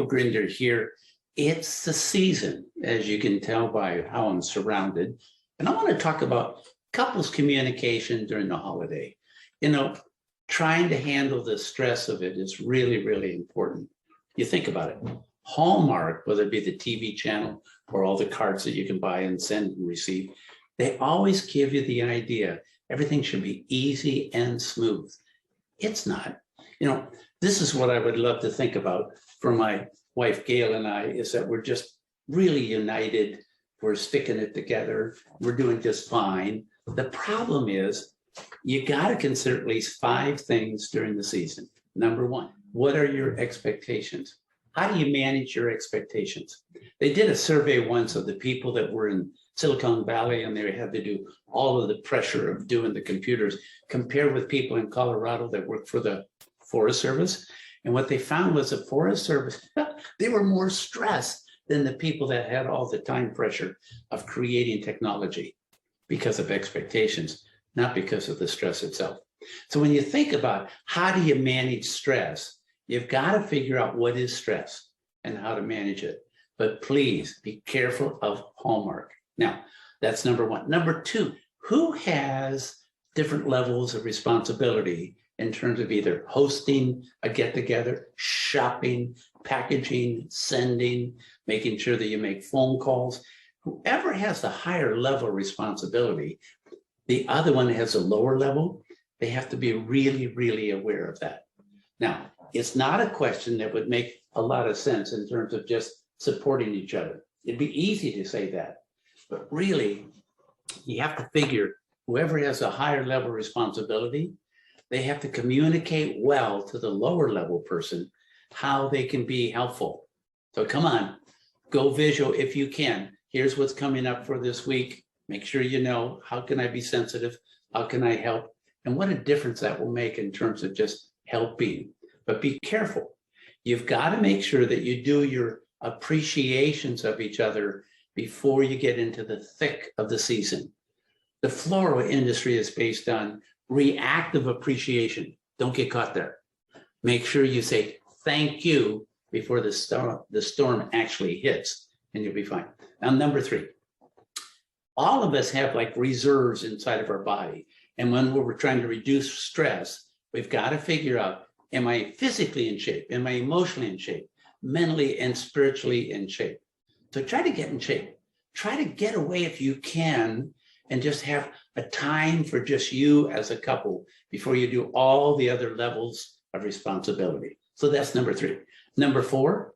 Michael Grinder here. It's the season, as you can tell by how I'm surrounded. And I want to talk about couples communication during the holiday. You know, trying to handle the stress of it is really, really important. You think about it. Hallmark, whether it be the TV channel or all the cards that you can buy and send and receive, they always give you the idea everything should be easy and smooth. It's not. You know, this is what I would love to think about for my wife, Gail, and I, is that we're just really united. We're sticking it together. We're doing just fine. The problem is you got to consider at least 5 things during the season. Number 1, what are your expectations? How do you manage your expectations? They did a survey once of the people that were in Silicon Valley, and they had to do all of the pressure of doing the computers, compared with people in Colorado that work for the Forest Service. And what they found was the Forest Service, they were more stressed than the people that had all the time pressure of creating technology because of expectations, not because of the stress itself. So when you think about how do you manage stress, you've got to figure out what is stress and how to manage it. But please be careful of Hallmark. Now, that's number 1. Number 2, who has different levels of responsibility in terms of either hosting a get-together, shopping, packaging, sending, making sure that you make phone calls? Whoever has the higher level of responsibility, the other one has a lower level, they have to be really, really aware of that. Now, it's not a question that would make a lot of sense in terms of just supporting each other. It'd be easy to say that, but really, you have to figure whoever has a higher level of responsibility, they have to communicate well to the lower level person how they can be helpful. So come on, go visual if you can. Here's what's coming up for this week. Make sure you know, how can I be sensitive? How can I help? And what a difference that will make in terms of just helping. But be careful. You've got to make sure that you do your appreciations of each other before you get into the thick of the season. The floral industry is based on reactive appreciation. Don't get caught there. Make sure you say thank you before the storm actually hits, and you'll be fine. Now, number 3, all of us have like reserves inside of our body. And when we're trying to reduce stress, we've got to figure out, am I physically in shape? Am I emotionally in shape? Mentally and spiritually in shape? So try to get in shape. Try to get away if you can and just have a time for just you as a couple before you do all the other levels of responsibility. So that's number 3. Number 4,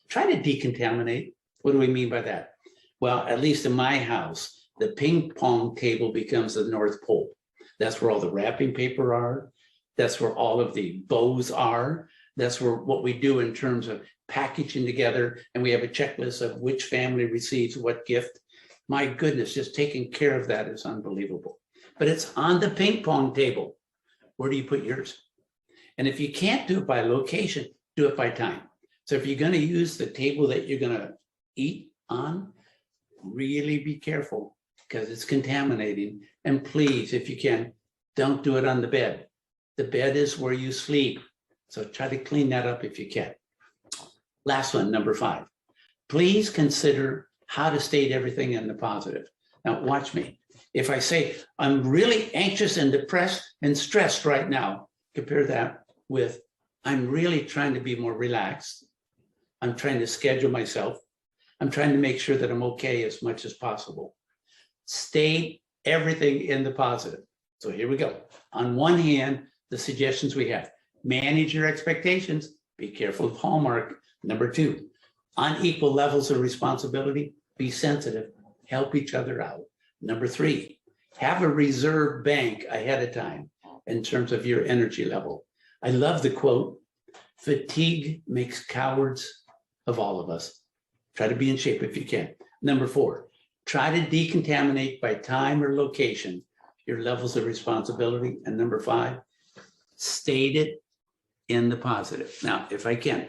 try to decontaminate. What do we mean by that? Well, at least in my house, the ping pong table becomes the North Pole. That's where all the wrapping paper are. That's where all of the bows are. That's where what we do in terms of packaging together. And we have a checklist of which family receives what gift. My goodness, just taking care of that is unbelievable. But it's on the ping pong table. Where do you put yours? And if you can't do it by location, do it by time. So if you're going to use the table that you're going to eat on, really be careful because it's contaminating. And please, if you can, don't do it on the bed. The bed is where you sleep. So try to clean that up if you can. Last one, number 5. Please consider how to state everything in the positive. Now, watch me. If I say, I'm really anxious and depressed and stressed right now, compare that with, I'm really trying to be more relaxed. I'm trying to schedule myself. I'm trying to make sure that I'm okay as much as possible. State everything in the positive. So here we go. On one hand, the suggestions we have: manage your expectations, be careful of Hallmark. Number 2, unequal levels of responsibility, be sensitive, help each other out. Number 3, have a reserve bank ahead of time in terms of your energy level. I love the quote, fatigue makes cowards of all of us. Try to be in shape if you can. Number 4, try to decontaminate by time or location your levels of responsibility. And number 5, state it in the positive. Now, if I can,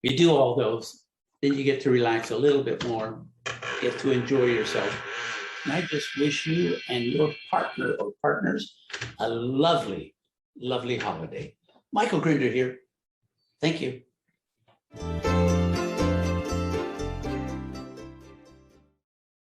you do all those, then you get to relax a little bit more, get to enjoy yourself. And I just wish you and your partner or partners a lovely, lovely holiday. Michael Grinder here. Thank you.